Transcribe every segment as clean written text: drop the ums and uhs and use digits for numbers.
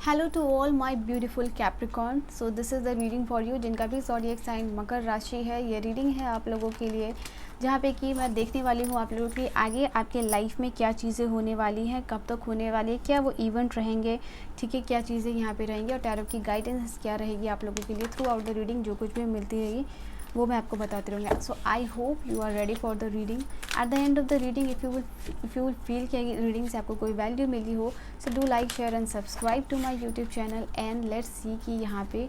Hello to all my beautiful Capricorn. So this is the reading for you, जिनका भी zodiac sign मकर राशि है। ये रीडिंग है आप लोगों के लिए, जहाँ पे कि मैं देखने वाली हूँ आप लोगों की आगे आपके लाइफ में क्या चीज़ें होने वाली हैं, कब तक होने वाली है, क्या वो इवेंट रहेंगे, ठीक है, क्या चीज़ें यहाँ पे रहेंगी और टैरो की गाइडेंस क्या रहेगी आप लोगों के लिए थ्रू आउट द रीडिंग। जो कुछ भी मिलती रहेगी वो मैं आपको बताती रहूँगी। So I hope you are ready for the reading. At the end of the reading if you will feel कि रीडिंग से आपको कोई वैल्यू मिली हो, so do like share and subscribe to my YouTube channel and let's see कि यहाँ पे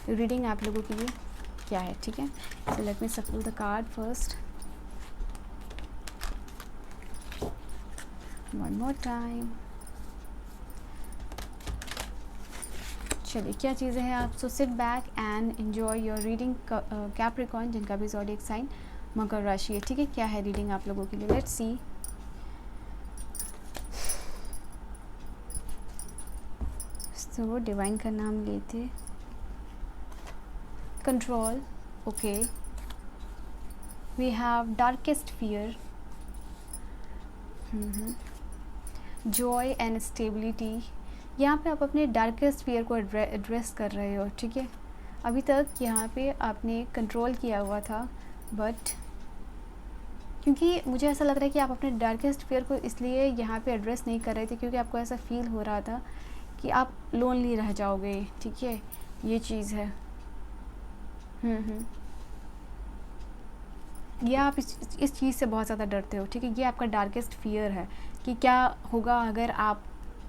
reading आप लोगों के लिए क्या है, ठीक है। सो लेट मी सफल the card first one more time. चलिए क्या चीज़ें हैं आप। So sit back and enjoy your reading Capricorn, जिनका भी ज़ोडिएक साइन मकर राशि है, ठीक है। क्या है रीडिंग आप लोगों के लिए, लेट्स सी। सो डिवाइन का नाम लेते, control, okay, we have darkest fear, joy and stability. यहाँ पे आप अपने डार्केस्ट फियर को एड्रेस कर रहे हो, ठीक है। अभी तक यहाँ पे आपने कंट्रोल किया हुआ था, बट क्योंकि मुझे ऐसा लग रहा है कि आप अपने डार्केस्ट फियर को इसलिए यहाँ पे एड्रेस नहीं कर रहे थे क्योंकि आपको ऐसा फील हो रहा था कि आप लोनली रह जाओगे, ठीक है, ये चीज़ है। या आप इस चीज़ से बहुत ज़्यादा डरते हो, ठीक है। ये आपका डार्केस्ट फियर है कि क्या होगा अगर आप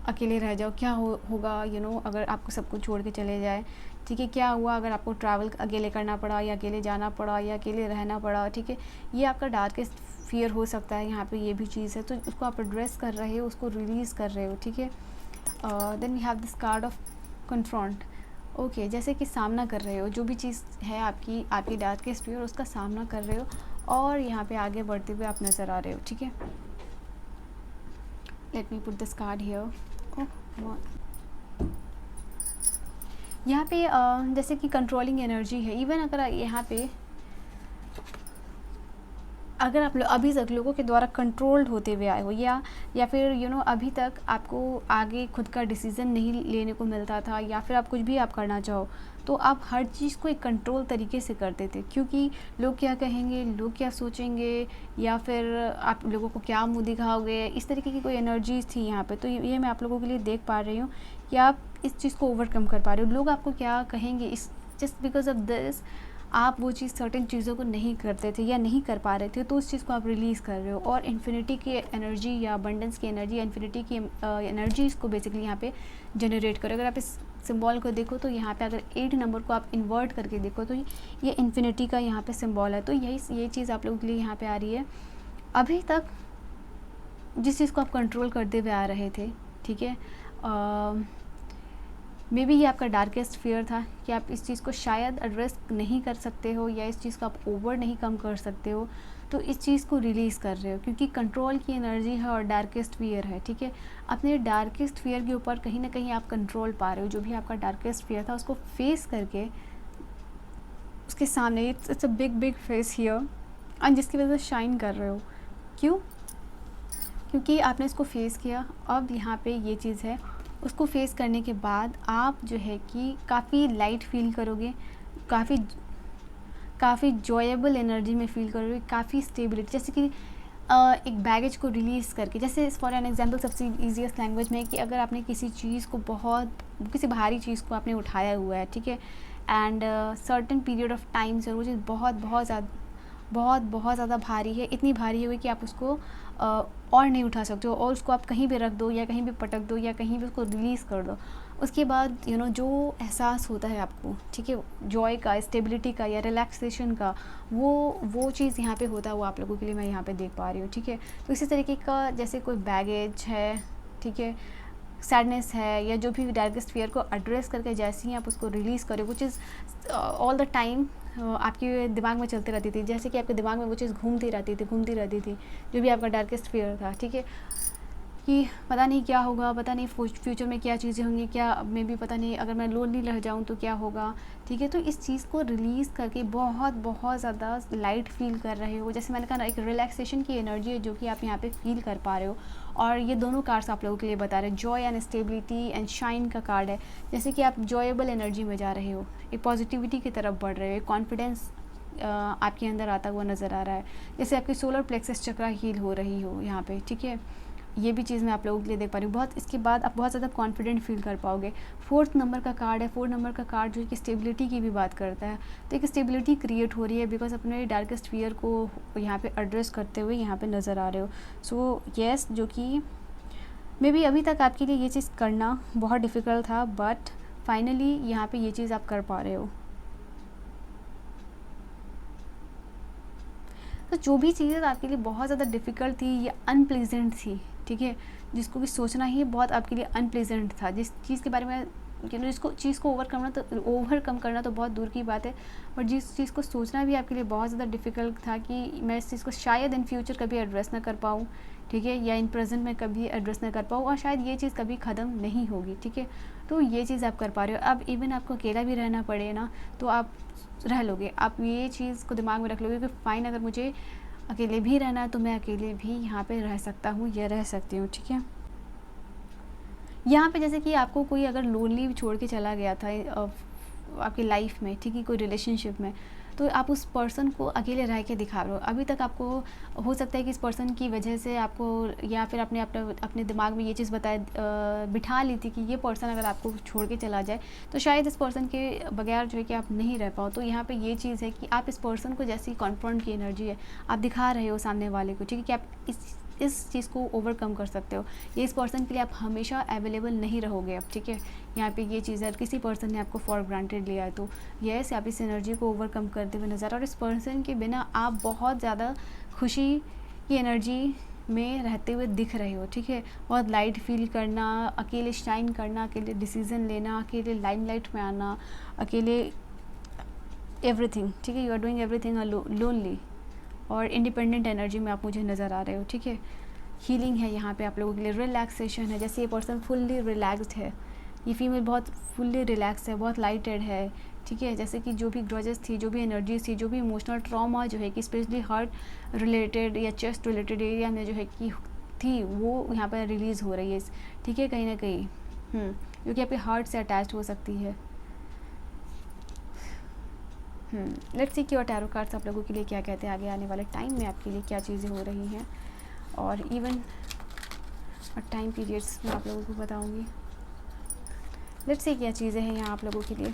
अकेले रह जाओ, क्या होगा अगर आपको सब कुछ छोड़ के चले जाए, ठीक है। क्या हुआ अगर आपको ट्रैवल अकेले करना पड़ा या अकेले जाना पड़ा या अकेले रहना पड़ा, ठीक है। ये आपका डार्केस्ट फियर हो सकता है, यहाँ पे ये भी चीज़ है, तो उसको आप एड्रेस कर रहे हो, उसको रिलीज़ कर रहे हो, ठीक है। Then we have this card of confront, okay, जैसे कि सामना कर रहे हो, जो भी चीज़ है आपकी डार्केस्ट फियर, उसका सामना कर रहे हो और यहाँ पे आगे बढ़ते हुए आप नज़र आ रहे हो, ठीक है। Let me put this card here. यहाँ पे जैसे कि कंट्रोलिंग एनर्जी है। इवन अगर यहाँ पे अगर आप अभी तक लोगों के द्वारा कंट्रोल्ड होते हुए आए हो या फिर अभी तक आपको आगे खुद का डिसीज़न नहीं लेने को मिलता था, या फिर आप कुछ भी आप करना चाहो तो आप हर चीज़ को एक कंट्रोल तरीके से करते थे, क्योंकि लोग क्या कहेंगे, लोग क्या सोचेंगे, या फिर आप लोगों को क्या मुँह दिखाओगे, इस तरीके की कोई एनर्जीज थी यहाँ पे। तो ये मैं आप लोगों के लिए देख पा रही हूँ कि आप इस चीज़ को ओवरकम कर पा रहे हो। लोग आपको क्या कहेंगे, इस जस्ट बिकॉज ऑफ दिस आप वो चीज़ सर्टेन चीज़ों को नहीं करते थे या नहीं कर पा रहे थे, तो उस चीज़ को आप रिलीज़ कर रहे हो और इन्फिनिटी की एनर्जी या अबंडेंस की एनर्जी, इन्फिनिटी की एनर्जीज़ को बेसिकली यहाँ पे जनरेट करो। अगर आप इस सिंबल को देखो तो यहाँ पे अगर 8 नंबर को आप इन्वर्ट करके देखो तो ये इन्फिनिटी का यहाँ पे सिंबल है। तो ये चीज़ आप लोगों के लिए यहाँ पे आ रही है। अभी तक जिस चीज़ को आप कंट्रोल करते हुए आ रहे थे, ठीक है, मे बी ये आपका डार्केस्ट फियर था कि आप इस चीज़ को शायद एड्रेस नहीं कर सकते हो या इस चीज़ को आप ओवर नहीं कम कर सकते हो, तो इस चीज़ को रिलीज़ कर रहे हो क्योंकि कंट्रोल की एनर्जी है और डार्केस्ट फियर है, ठीक है। अपने डार्केस्ट फियर के ऊपर कहीं ना कहीं आप कंट्रोल पा रहे हो। जो भी आपका डार्केस्ट फियर था उसको फेस करके उसके सामने it's a big face here, and जिसकी वजह से शाइन कर रहे हो। क्यों? क्योंकि आपने इसको फेस किया। अब यहाँ पे ये चीज़ है, उसको फेस करने के बाद आप जो है कि काफ़ी लाइट फील करोगे, काफ़ी जॉयबल एनर्जी में फील करोगे, काफ़ी स्टेबिलिटी, जैसे कि एक बैगेज को रिलीज़ करके। जैसे फॉर एन एग्जांपल सबसे ईजीएस्ट लैंग्वेज में कि अगर आपने किसी चीज़ को किसी भारी चीज़ को आपने उठाया हुआ है, ठीक है, and certain period of time से वो चीज़ बहुत ज़्यादा भारी है, इतनी भारी है कि आप उसको और नहीं उठा सकते हो और उसको आप कहीं भी रख दो या कहीं भी पटक दो या कहीं भी उसको रिलीज़ कर दो। उसके बाद जो एहसास होता है आपको, ठीक है, जॉय का, स्टेबिलिटी का या रिलैक्सेशन का, वो चीज़ यहाँ पे होता है, वो आप लोगों के लिए मैं यहाँ पे देख पा रही हूँ, ठीक है। तो इसी तरीके का जैसे कोई बैगेज है, ठीक है, सैडनेस है या जो भी डार्केस्ट फियर को एड्रेस करके जैसे ही आप उसको रिलीज़ करें, वो चीज़ ऑल द टाइम आपके दिमाग में चलती रहती थी, जैसे कि आपके दिमाग में वो चीज़ घूमती रहती थी, जो भी आपका डार्केस्ट फियर था, ठीक है। कि पता नहीं क्या होगा, पता नहीं फ्यूचर में क्या चीज़ें होंगी, क्या मे बी पता नहीं अगर मैं लोनली रह जाऊँ तो क्या होगा, ठीक है। तो इस चीज़ को रिलीज़ करके बहुत बहुत ज़्यादा लाइट फील कर रहे हो, जैसे मैंने कहा ना, एक रिलैक्सेशन की एनर्जी है जो कि आप यहाँ पे फील कर पा रहे हो। और ये दोनों कार्ड्स आप लोगों के लिए बता रहे हैं, Joy and stability and shine का कार्ड है, जैसे कि आप जॉयबल एनर्जी में जा रहे हो, एक पॉजिटिविटी की तरफ बढ़ रहे हो, एक कॉन्फिडेंस आपके अंदर आता हुआ नज़र आ रहा है, जैसे आपकी सोलर प्लेक्सस चक्रा हील हो रही हो यहाँ पे, ठीक है। ये भी चीज़ मैं आप लोगों के लिए देख पा रही हूँ। बहुत इसके बाद आप बहुत ज़्यादा कॉन्फिडेंट फील कर पाओगे। 4th नंबर का कार्ड है। 4 नंबर का कार्ड जो कि स्टेबिलिटी की भी बात करता है, तो एक स्टेबिलिटी क्रिएट हो रही है बिकॉज अपने डार्केस्ट फियर को यहाँ पे एड्रेस करते हुए यहाँ पे नज़र आ रहे हो। सो येस, जो कि मे बी अभी तक आपके लिए ये चीज़ करना बहुत डिफ़िकल्ट था, बट फाइनली यहाँ पे ये चीज़ आप कर पा रहे हो। तो जो भी चीज़ें आपके लिए बहुत ज़्यादा डिफ़िकल्ट थी या अनप्लीजेंट थी, ठीक है, जिसको कि सोचना ही बहुत आपके लिए अनप्लीजेंट था, जिस चीज़ के बारे में जिसको चीज़ को ओवरकम करना तो बहुत दूर की बात है, बट जिस चीज़ को सोचना भी आपके लिए बहुत ज़्यादा डिफ़िकल्ट था कि मैं इस चीज़ को शायद इन फ्यूचर कभी एड्रेस ना कर पाऊँ, ठीक है, या इन प्रेजेंट में कभी एड्रेस ना कर पाऊँ, और शायद ये चीज़ कभी ख़त्म नहीं होगी, ठीक है। तो ये चीज़ आप कर पा रहे हो। अब इवन आपको अकेला भी रहना पड़े ना, तो आप रह लोगे। आप ये चीज़ को दिमाग में रख लोगे कि फ़ाइन, अगर मुझे अकेले भी रहना है तो मैं अकेले भी यहाँ पे रह सकता हूँ या रह सकती हूँ, ठीक है। यहाँ पे जैसे कि आपको कोई अगर लोनली छोड़ के चला गया था आपकी लाइफ में, ठीक है, कोई रिलेशनशिप में, तो आप उस पर्सन को अकेले रह के दिखा रहे हो। अभी तक आपको हो सकता है कि इस पर्सन की वजह से आपको, या फिर अपने दिमाग में ये चीज़ बिठा ली थी कि ये पर्सन अगर आपको छोड़ के चला जाए तो शायद इस पर्सन के बगैर जो है कि आप नहीं रह पाओ। तो यहाँ पे ये चीज़ है कि आप इस पर्सन को, जैसी कॉन्फिडेंट की एनर्जी है, आप दिखा रहे हो सामने वाले को, ठीक है, कि आप इस चीज़ को ओवरकम कर सकते हो। ये इस पर्सन के लिए आप हमेशा अवेलेबल नहीं रहोगे अब, ठीक है। यहाँ पे ये चीज़ है, किसी पर्सन ने आपको फॉर ग्रांटेड लिया है तो यस, आप इस एनर्जी को ओवरकम करते हुए नज़र, और इस पर्सन के बिना आप बहुत ज़्यादा खुशी की एनर्जी में रहते हुए दिख रहे हो, ठीक है। बहुत लाइट फील करना, अकेले शाइन करना, अकेले डिसीज़न लेना, अकेले लाइमलाइट में आना, अकेले एवरीथिंग, ठीक है। You are doing everything lonely, और इंडिपेंडेंट एनर्जी में आप मुझे नज़र आ रहे हो, ठीक है। हीलिंग है यहाँ पे आप लोगों के लिए, रिलैक्सेशन है, जैसे ये पर्सन फुल्ली रिलैक्स्ड है, ये फीमेल बहुत फुल्ली रिलैक्स है, बहुत लाइटेड है, ठीक है। जैसे कि जो भी ग्रजेस थी, जो भी एनर्जीज थी, जो भी इमोशनल ट्रॉमा जो है कि स्पेशली हार्ट रिलेटेड या चेस्ट रिलेटेड एरिया में जो है कि थी, वो यहाँ पर रिलीज़ हो रही है, ठीक है, कहीं ना कहीं जो कि आपके हार्ट से अटैच हो सकती है। लेट्स सी कि और टैरो कार्ड्स आप लोगों के लिए क्या कहते हैं, आगे आने वाले टाइम में आपके लिए क्या चीज़ें हो रही हैं, और इवन टाइम पीरियड्स में आप लोगों को बताऊंगी। लेट्स सी क्या चीज़ें हैं यहाँ आप लोगों के लिए।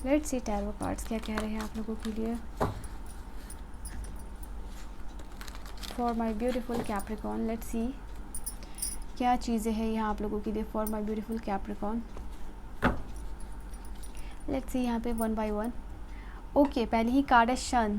लेट्स सी टैरो कार्ड्स क्या कह रहे हैं आप लोगों के लिए for my beautiful Capricorn. Let's see क्या चीज़ें हैं यहाँ आप लोगों के लिए for my beautiful Capricorn. Let's see यहाँ पे वन बाय वन। ओके, पहले ही कार्ड है सन,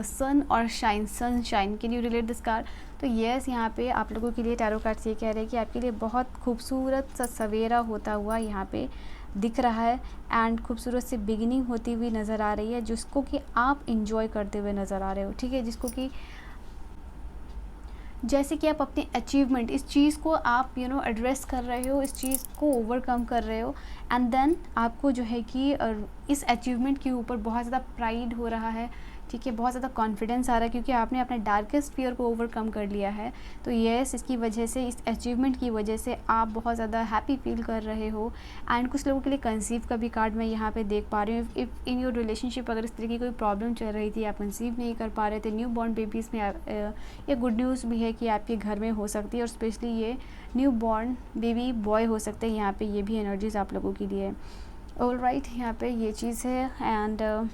सन और shine, sunshine. Can you relate this card? तो येस, यहाँ पे आप लोगों के लिए टैरो कार्ड्स ये कह रहे हैं कि आपके लिए बहुत खूबसूरत सा सवेरा होता हुआ यहाँ पे दिख रहा है, एंड खूबसूरत सी बिगिनिंग होती हुई नज़र आ रही है, जिसको कि आप इंजॉय करते हुए नज़र आ रहे हो, ठीक है। जिसको कि जैसे कि आप अपने अचीवमेंट, इस चीज़ को आप एड्रेस कर रहे हो, इस चीज़ को ओवरकम कर रहे हो, एंड देन आपको जो है कि इस अचीवमेंट के ऊपर बहुत ज़्यादा प्राइड हो रहा है, ठीक है, बहुत ज़्यादा कॉन्फिडेंस आ रहा है, क्योंकि आपने अपने डार्केस्ट फियर को ओवरकम कर लिया है। तो येस, इसकी वजह से, इस अचीवमेंट की वजह से आप बहुत ज़्यादा हैप्पी फील कर रहे हो। एंड कुछ लोगों के लिए कंसीव का भी कार्ड मैं यहाँ पे देख पा रही हूँ। इफ़ इन योर रिलेशनशिप अगर इस तरह की कोई प्रॉब्लम चल रही थी, आप कंसीव नहीं कर पा रहे थे, न्यू बॉर्न बेबीज़ में ये गुड न्यूज़ भी है कि आपके घर में हो सकती है, और स्पेशली ये न्यू बॉर्न बेबी बॉय हो सकते हैं। यहाँ पे ये भी एनर्जीज आप लोगों के लिए। ऑलराइट, यहाँ पे ये चीज़ है। एंड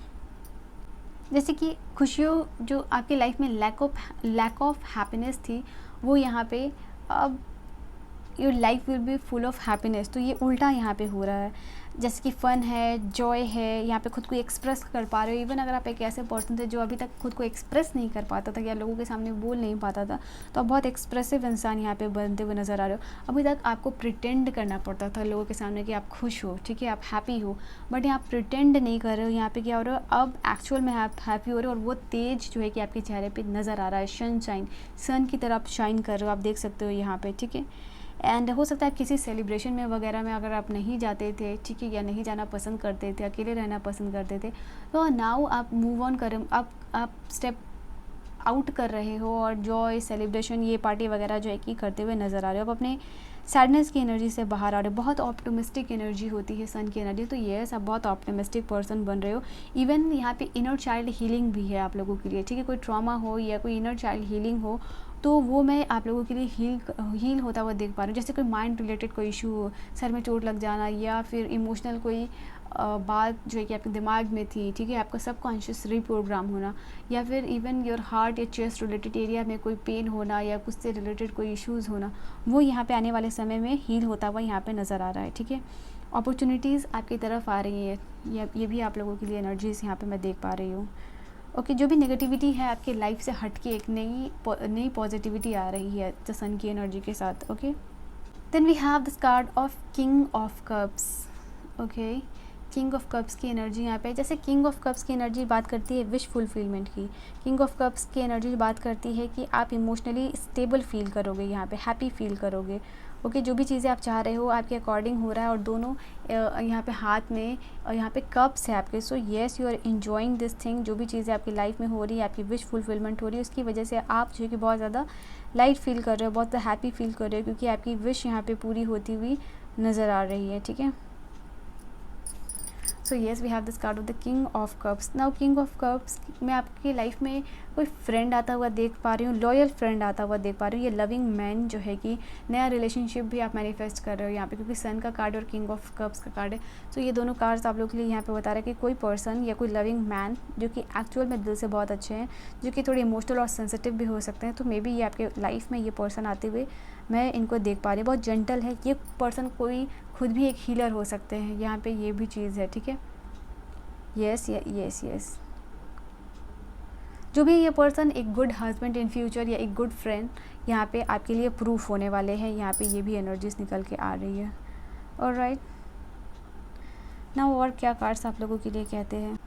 जैसे कि खुशियों जो आपकी लाइफ में लैक ऑफ हैप्पीनेस थी, वो यहाँ पे अब your life will be full of happiness. तो ये उल्टा यहाँ पे हो रहा है, जैसे कि फ़न है, जॉय है, यहाँ पे खुद को एक्सप्रेस कर पा रहे हो। इवन अगर आप एक ऐसे पर्सन थे जो अभी तक खुद को एक्सप्रेस नहीं कर पाता था या लोगों के सामने बोल नहीं पाता था, तो आप बहुत एक्सप्रेसिव इंसान यहाँ पे बनते हुए नज़र आ रहे हो। अभी तक आपको प्रिटेंड करना पड़ता था लोगों के सामने कि आप खुश हो, ठीक है, आप हैप्पी हो, बट यहाँ प्रिटेंड नहीं कर रहे हो। यहाँ पे क्या हो रहा है, अब एक्चुअल में आप हैप्पी हो रहे हो और वो तेज जो है कि आपके चेहरे पे नज़र आ रहा है। सनशाइन, सन की तरह आप शाइन कर रहे हो, आप देख सकते हो यहाँ पे, ठीक है। एंड हो सकता है किसी सेलिब्रेशन में वगैरह में अगर आप नहीं जाते थे, ठीक है, या नहीं जाना पसंद करते थे, अकेले रहना पसंद करते थे, तो नाउ आप मूव ऑन करें, आप स्टेप आउट कर रहे हो और जॉय, सेलिब्रेशन, ये पार्टी वगैरह जो है कि करते हुए नज़र आ रहे हो। अब अपने सैडनेस की एनर्जी से बाहर आ रहे हो। बहुत ऑप्टिमिस्टिक एनर्जी होती है सन की एनर्जी, तो येस आप बहुत ऑप्टिमिस्टिक पर्सन बन रहे हो। इवन यहाँ पे इनर चाइल्ड हीलिंग भी है आप लोगों के लिए, ठीक है। कोई ट्रॉमा हो या कोई इनर चाइल्ड हीलिंग हो, तो वो मैं आप लोगों के लिए हील होता हुआ देख पा रही हूँ। जैसे कोई माइंड रिलेटेड कोई इशू हो, सर में चोट लग जाना, या फिर इमोशनल कोई बात जो है कि आपके दिमाग में थी, ठीक है, आपका सबकॉन्शियस रीप्रोग्राम होना, या फिर इवन योर हार्ट या चेस्ट रिलेटेड एरिया में कोई पेन होना या कुछ से रिलेटेड कोई इश्यूज़ होना, वो यहाँ पे आने वाले समय में हील होता हुआ यहाँ पे नज़र आ रहा है, ठीक है। अपॉर्चुनिटीज़ आपकी तरफ आ रही है, ये भी आप लोगों के लिए एनर्जीज़ यहाँ पे मैं देख पा रही हूँ। ओके, जो भी नेगेटिविटी है आपके लाइफ से हट के एक नई पॉजिटिविटी आ रही है द सन की एनर्जी के साथ। Okay, then we have this card of king of cups. Okay, king of cups की एनर्जी यहाँ पे, जैसे किंग ऑफ कप्स की एनर्जी बात करती है विश फुलफिलमेंट की। किंग ऑफ कप्स की एनर्जी बात करती है कि आप इमोशनली स्टेबल फील करोगे, यहाँ पे हैप्पी फील करोगे। ओके, जो भी चीज़ें आप चाह रहे हो आपके अकॉर्डिंग हो रहा है, और दोनों यहाँ पे हाथ में और यहाँ पे कप्स है आपके। So yes, you are enjoying this thing. जो भी चीज़ें आपकी लाइफ में हो रही है, आपकी विश फुलफिलमेंट हो रही है, उसकी वजह से आप जो है कि बहुत ज़्यादा लाइट फील कर रहे हो, बहुत ज़्यादा हैप्पी फील कर रहे हो, क्योंकि आपकी विश यहाँ पे पूरी होती हुई नज़र आ रही है, ठीक है। So yes, we have this card of the king of cups. Now king of cups में आपकी लाइफ में कोई फ्रेंड आता हुआ देख पा रही हूँ, लॉयल फ्रेंड आता हुआ देख पा रही हूँ। ये लविंग मैन जो है कि नया रिलेशनशिप भी आप मैनिफेस्ट कर रहे हो यहाँ पे, क्योंकि सन का कार्ड और किंग ऑफ कप्स का कार्ड है। सो ये दोनों कार्ड्स आप लोग के लिए यहाँ पे बता रहे हैं कि कोई पर्सन या कोई लविंग मैन जो कि एक्चुअल में दिल से बहुत अच्छे हैं, जो कि थोड़े इमोशनल और सेंसिटिव भी हो सकते हैं, तो मे बी ये आपके लाइफ में ये पर्सन आते हुए मैं इनको देख पा रही हूँ। बहुत जेंटल है ये पर्सन, कोई खुद भी एक हीलर हो सकते हैं, यहाँ पे ये भी चीज़ है, ठीक है। यस यस यस, जो भी ये पर्सन एक गुड हस्बैंड इन फ्यूचर या एक गुड फ्रेंड यहाँ पे आपके लिए प्रूफ होने वाले हैं, यहाँ पे ये भी एनर्जीज निकल के आ रही है। ऑलराइट, नाउ और क्या कार्ड्स आप लोगों के लिए कहते हैं।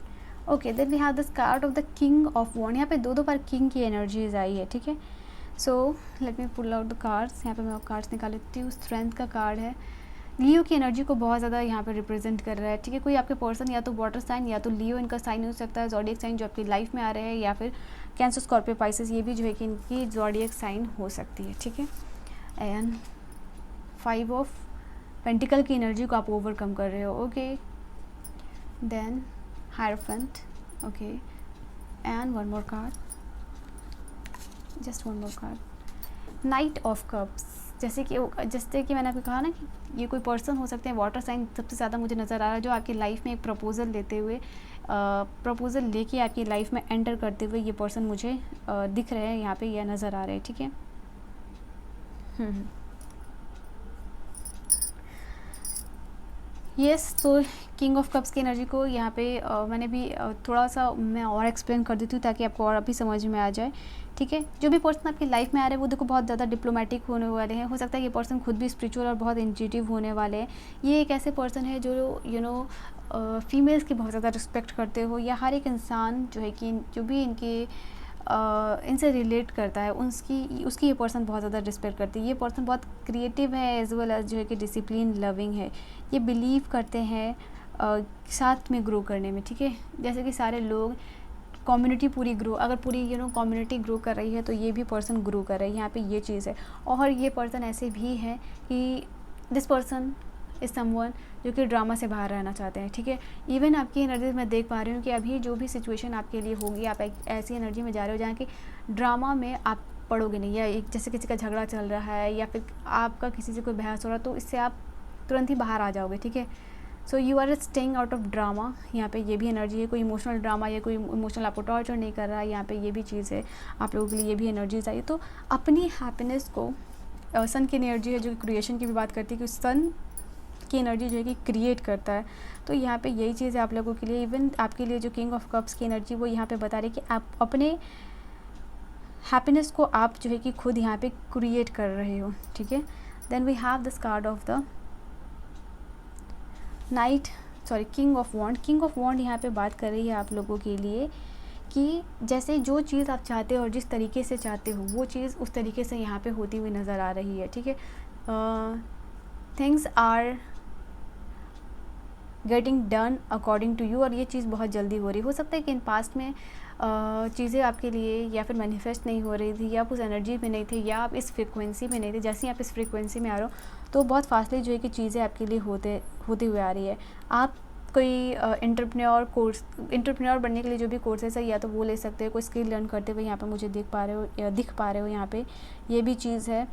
Okay, then we have this card of the king of wand. यहाँ पे दो बार किंग की एनर्जीज आई है, ठीक है। So let me pull out the cards. यहाँ पे मैं कार्ड्स निकाल लेती हूँ। स्ट्रेंथ का कार्ड है, लियो की एनर्जी को बहुत ज़्यादा यहाँ पे रिप्रेजेंट कर रहा है, ठीक है। कोई आपके पर्सन या तो वाटर साइन या तो लियो इनका साइन हो सकता है, ज़ोडिएक साइन जो आपकी लाइफ में आ रहे हैं, या फिर कैंसर, स्कॉर्पियो, पाइसेस, ये भी जो है कि इनकी ज़ोडिएक साइन हो सकती है, ठीक है। एंड 5 ऑफ पेंटिकल की एनर्जी को आप ओवरकम कर रहे हो। Okay, then hierophant. Okay, and one more card, just one more card, knight of cups. जैसे कि मैंने आपको कहा ना कि ये कोई पर्सन हो सकते हैं, वाटर साइन सबसे ज़्यादा मुझे नज़र आ रहा है, जो आपकी लाइफ में एक प्रपोजल लेते हुए प्रपोजल लेके आपकी लाइफ में एंटर करते हुए ये पर्सन मुझे दिख रहे हैं, यहाँ पे ये नज़र आ रहे हैं, ठीक है। यस, तो किंग ऑफ कप्स की एनर्जी को यहाँ पे मैंने भी थोड़ा सा मैं और एक्सप्लेन कर देती हूँ ताकि आपको और अभी समझ में आ जाए, ठीक है। जो भी पर्सन आपकी लाइफ में आ रहे हैं वो देखो बहुत ज़्यादा डिप्लोमेटिक होने वाले हैं। हो सकता है ये पर्सन खुद भी स्पिरिचुअल और बहुत इंट्यूटिव होने वाले हैं। ये एक ऐसे पर्सन है जो फीमेल्स की बहुत ज़्यादा रिस्पेक्ट करते हो, या हर एक इंसान जो है कि जो भी इनसे रिलेट करता है उसकी ये पर्सन बहुत ज़्यादा रिस्पेक्ट करती है। ये पर्सन बहुत क्रिएटिव है एज वेल एज जो है कि डिसिप्लिन लविंग है। ये बिलीव करते हैं साथ में ग्रो करने में, ठीक है। जैसे कि सारे लोग कम्युनिटी पूरी ग्रो, अगर पूरी कम्युनिटी ग्रो कर रही है तो ये भी पर्सन ग्रो कर रहा है, यहाँ पे ये चीज़ है। और ये पर्सन ऐसे भी है कि दिस पर्सन इज़ समवन जो कि ड्रामा से बाहर रहना चाहते हैं, ठीक है। इवन आपकी एनर्जी मैं देख पा रही हूँ कि अभी जो भी सिचुएशन आपके लिए होगी, आप एक ऐसी एनर्जी में जा रहे हो जहाँ कि ड्रामा में आप पड़ोगे नहीं, या एक जैसे किसी का झगड़ा चल रहा है या फिर आपका किसी से कोई बहस हो रहा है तो इससे आप तुरंत ही बाहर आ जाओगे, ठीक है। So you are staying out of drama, यहाँ पे ये भी एनर्जी है। कोई इमोशनल ड्रामा या कोई इमोशनल आपको टॉर्चर नहीं कर रहा है, यहाँ पे ये भी चीज़ है। आप लोगों के लिए ये भी एनर्जीज आई। तो अपनी हैप्पीनेस को सन की एनर्जी है जो कि क्रिएशन की भी बात करती है कि सन की एनर्जी जो है कि क्रिएट करता है। तो यहाँ पे यही चीज़ है आप लोगों के लिए। इवन आपके लिए जो किंग ऑफ कप्स की एनर्जी वो यहाँ पे बता रही है कि आप अपने हैप्पीनेस को आप जो है कि खुद यहाँ पे क्रिएट कर रहे हो, ठीक है। Then we have this card of the king of wand. King of wand यहाँ पे बात कर रही है आप लोगों के लिए कि जैसे जो चीज़ आप चाहते हो और जिस तरीके से चाहते हो वो चीज़ उस तरीके से यहाँ पे होती हुई नज़र आ रही है, ठीक है। Things are getting done according to you, और ये चीज़ बहुत जल्दी हो रही हो सकता है कि इन पास्ट में चीज़ें आपके लिए या फिर मैनिफेस्ट नहीं हो रही थी, या आप उस एनर्जी में नहीं थे, या आप इस फ्रीक्वेंसी में नहीं थे। जैसे ही आप इस फ्रीक्वेंसी में आ रहे हो तो बहुत फास्टली जो है कि चीज़ें आपके लिए होते हुए आ रही है। आप कोई एंटरप्रेन्योर बनने के लिए जो भी कोर्सेस है या तो वो ले सकते हो, कोई स्किल लर्न करते हुए यहाँ पे मुझे दिख पा रहे हो यहाँ पे ये भी चीज़ है।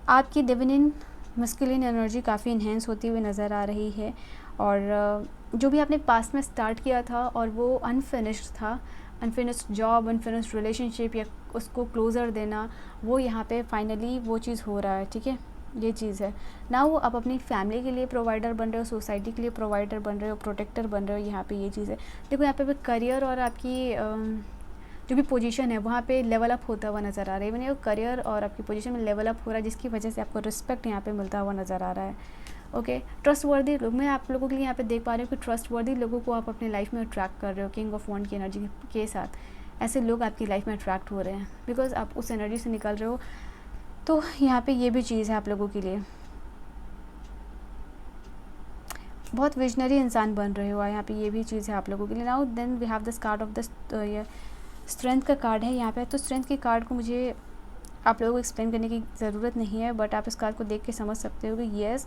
आपकी डिविनिन मस्कुलिन एनर्जी काफ़ी इन्हेंस होती हुई नज़र आ रही है, और जो भी आपने पास्ट में स्टार्ट किया था और वो अनफिनिश्ड था, अनफिनिश्ड जॉब, अनफिनिश्ड रिलेशनशिप या उसको क्लोज़र देना, वो यहाँ पे फाइनली वो चीज़ हो रहा है, ठीक है। ये चीज़ है ना, वो आप अपनी फैमिली के लिए प्रोवाइडर बन रहे हो, सोसाइटी के लिए प्रोवाइडर बन रहे हो, प्रोटेक्टर बन रहे हो, यहाँ पे ये चीज़ है। देखो यहाँ पे करियर और आपकी जो भी पोजीशन है वहाँ पे लेवल अप होता हुआ नज़र आ रहा है। इवन ये करियर और आपकी पोजीशन में लेवल अप हो रहा है, जिसकी वजह से आपको रिस्पेक्ट यहाँ पे मिलता हुआ नज़र आ रहा है। ओके, ट्रस्ट वर्दी लोग, मैं आप लोगों के लिए यहाँ पे देख पा रही हूँ कि ट्रस्ट वर्दी लोगों को आप अपनी लाइफ में अट्रैक्ट कर रहे हो किंग ऑफ वॉन्ड की एनर्जी के साथ। ऐसे लोग आपकी लाइफ में अट्रैक्ट हो रहे हैं बिकॉज आप उस एनर्जी से निकल रहे हो। तो यहाँ पे ये भी चीज़ है आप लोगों के लिए, बहुत विजनरी इंसान बन रहे हो यहाँ पे, ये भी चीज़ है आप लोगों के लिए। Now then we have this card of the strength का कार्ड है यहाँ पे। तो स्ट्रेंथ के कार्ड को मुझे आप लोगों को एक्सप्लेन करने की ज़रूरत नहीं है, बट आप इस कार्ड को देख के समझ सकते हो कि येस,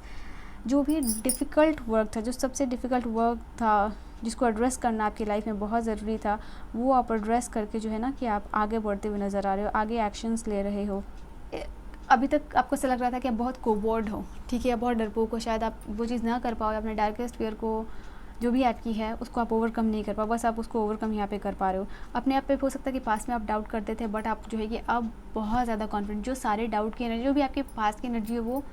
जो भी डिफ़िकल्ट वर्क था, जो सबसे डिफ़िकल्ट वर्क था जिसको एड्रेस करना आपकी लाइफ में बहुत ज़रूरी था, वो आप एड्रेस करके जो है ना कि आप आगे बढ़ते हुए नज़र आ रहे हो, आगे एक्शंस ले रहे हो। अभी तक आपको ऐसा लग रहा था कि आप बहुत कोवर्ड हो, ठीक है, या बहुत डरपोक हो, शायद आप वो चीज़ ना कर पाओ, अपने डार्केस्ट फियर को जो भी आपकी है उसको आप ओवरकम नहीं कर पाओ, बस आप उसको ओवरकम यहाँ पे कर पा रहे हो अपने आप पे। हो सकता है कि पास्ट में आप डाउट करते थे, बट आप जो है कि अब बहुत ज़्यादा कॉन्फिडेंट, जो सारे डाउट की एनर्जी, जो भी आपके पास्ट की एनर्जी है वो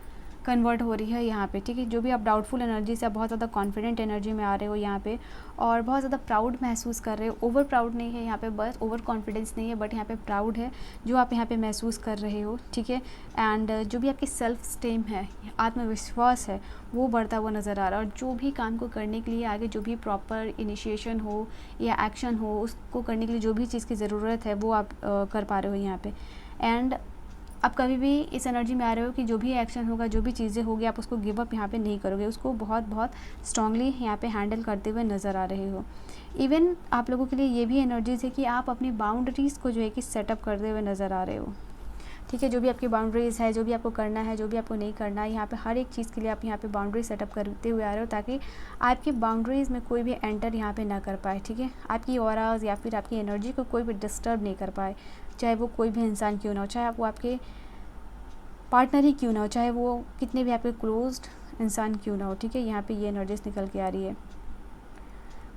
कन्वर्ट हो रही है यहाँ पे, ठीक है। जो भी आप डाउटफुल एनर्जी से आप बहुत ज़्यादा कॉन्फिडेंट एनर्जी में आ रहे हो यहाँ पे, और बहुत ज़्यादा प्राउड महसूस कर रहे हो। ओवर प्राउड नहीं है यहाँ पे, बस ओवर कॉन्फिडेंस नहीं है, बट यहाँ पे प्राउड है जो आप यहाँ पे महसूस कर रहे हो, ठीक है। एंड जो भी आपकी सेल्फ स्टेम है, आत्मविश्वास है, वो बढ़ता हुआ नज़र आ रहा है। और जो भी काम को करने के लिए आगे जो भी प्रॉपर इनिशिएशन हो या एक्शन हो, उसको करने के लिए जो भी चीज़ की ज़रूरत है वो आप कर पा रहे हो यहाँ पे। एंड आप कभी भी इस एनर्जी में आ रहे हो कि जो भी एक्शन होगा, जो भी चीज़ें होगी, आप उसको गिव अप यहाँ पे नहीं करोगे, उसको बहुत बहुत स्ट्रांगली यहाँ पे हैंडल करते हुए नज़र आ रहे हो। इवन आप लोगों के लिए ये भी एनर्जीज़ है कि आप अपनी बाउंड्रीज़ को जो है कि सेटअप करते हुए नज़र आ रहे हो, ठीक है। जो भी आपकी बाउंड्रीज़ है, जो भी आपको करना है, जो भी आपको नहीं करना है, यहाँ पे हर एक चीज़ के लिए आप यहाँ पे बाउंड्री सेटअप करते हुए आ रहे हो, ताकि आपकी बाउंड्रीज़ में कोई भी एंटर यहाँ पे ना कर पाए, ठीक है। आपकी ऑराज़ या फिर आपकी एनर्जी को कोई भी डिस्टर्ब नहीं कर पाए, चाहे वो कोई भी इंसान क्यों ना हो, चाहे वो आपके पार्टनर ही क्यों ना हो, चाहे वो कितने भी आपके क्लोज्ड इंसान क्यों ना हो, ठीक है। यहाँ पे ये एनर्जीज निकल के आ रही है।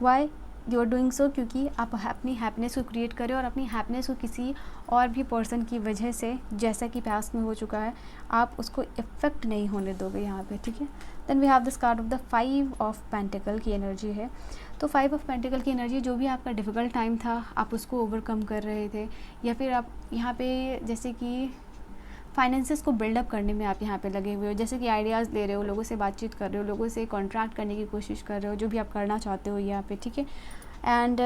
Why you are doing so, क्योंकि आप अपनी हैप्पीनेस को क्रिएट करें, और अपनी हैप्पीनेस को किसी और भी पर्सन की वजह से, जैसा कि पास्ट में हो चुका है, आप उसको इफ़ेक्ट नहीं होने दोगे यहाँ पे, ठीक है। Then we have this card of the 5 of pentacle की एनर्जी है। तो 5 ऑफ पेंटिकल की एनर्जी, जो भी आपका डिफ़िकल्ट टाइम था, आप उसको ओवरकम कर रहे थे, या फिर आप यहाँ पे जैसे कि फाइनेंसेस को बिल्डअप करने में आप यहाँ पे लगे हुए हो, जैसे कि आइडियाज़ ले रहे हो, लोगों से बातचीत कर रहे हो, लोगों से कॉन्ट्रैक्ट करने की कोशिश कर रहे हो, जो भी आप करना चाहते हो यहाँ पे, ठीक है। एंड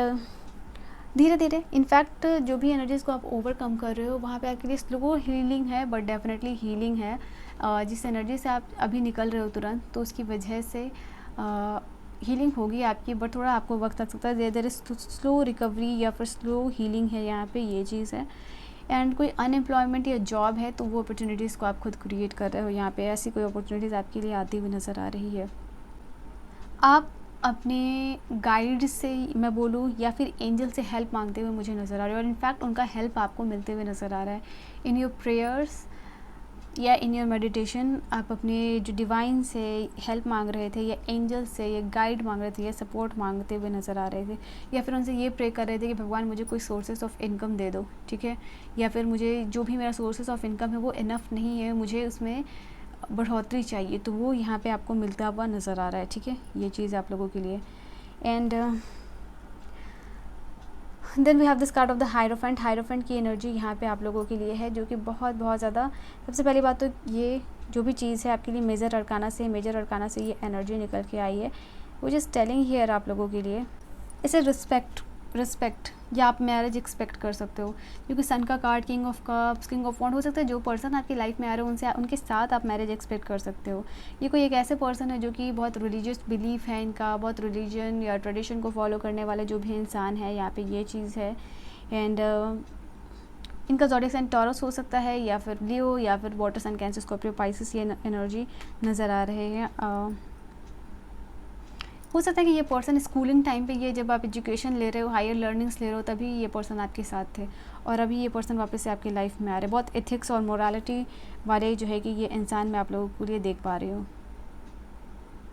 धीरे धीरे इनफैक्ट जो भी एनर्जीज़ को आप ओवरकम कर रहे हो, वहाँ पे आपके लिए स्लो हीलिंग है, बट डेफिनेटली हीलिंग है। जिस एनर्जी से आप अभी निकल रहे हो तुरंत, तो उसकी वजह से हीलिंग होगी आपकी, बट थोड़ा आपको वक्त लग सकता है। देयर इज़ स्लो रिकवरी या फिर स्लो हीलिंग है यहाँ पे, ये चीज़ है। एंड कोई अनएम्प्लॉयमेंट या जॉब है तो वो अपॉर्चुनिटीज़ को आप खुद क्रिएट कर रहे हो यहाँ पे, ऐसी कोई अपॉर्चुनिटीज़ आपके लिए आती हुई नज़र आ रही है। आप अपने गाइड से मैं बोलूँ या फिर एंजल से हेल्प मांगते हुए मुझे नज़र आ रहे हो, और इनफैक्ट उनका हेल्प आपको मिलते हुए नज़र आ रहा है इन योर प्रेयर्स। या इन योर मेडिटेशन आप अपने जो डिवाइन से हेल्प मांग रहे थे, या एंजल से या गाइड मांग रहे थे, या सपोर्ट मांगते हुए नज़र आ रहे थे, या फिर उनसे ये प्रे कर रहे थे कि भगवान मुझे कोई सोर्सेस ऑफ इनकम दे दो, ठीक है, या फिर मुझे जो भी मेरा सोर्सेस ऑफ इनकम है वो इनफ नहीं है, मुझे उसमें बढ़ोतरी चाहिए, तो वो यहाँ पे आपको मिलता हुआ नज़र आ रहा है, ठीक है, ये चीज़ आप लोगों के लिए। And then we have this card of the hierophant. Hierophant की एनर्जी यहाँ पे आप लोगों के लिए है, जो कि बहुत बहुत ज़्यादा, सबसे पहली बात तो ये जो भी चीज़ है आपके लिए मेजर अरकाना से ये एनर्जी निकल के आई है, वो जस्ट टेलिंग हियर आप लोगों के लिए इसे रिस्पेक्ट या आप मैरिज एक्सपेक्ट कर सकते हो, क्योंकि सन का card king of cups, king of wand, हो सकता है जो पर्सन आपकी लाइफ में आ रहे हो उनसे उनके साथ आप मैरिज एक्सपेक्ट कर सकते हो। ये कोई एक ऐसे पर्सन है जो कि बहुत रिलीजियस बिलीफ है इनका, बहुत रिलीजन या ट्रेडिशन को फॉलो करने वाले जो भी इंसान है, यहाँ पे ये चीज़ है। एंड इनका ज़ोडिएक साइन टॉरस हो सकता है, या फिर लियो, या फिर water sign Cancer Scorpio Pisces, ये एनर्जी नज़र आ रहे हैं। हो सकता है कि ये पर्सन स्कूलिंग टाइम पे, ये जब आप एजुकेशन ले रहे हो, हायर लर्निंग्स ले रहे हो, तभी ये पर्सन आपके साथ थे, और अभी ये पर्सन वापस से आपकी लाइफ में आ रहे हैं। बहुत एथिक्स और मोरालिटी वाले जो है कि ये इंसान मैं आप लोगों के लिए देख पा रही हूँ।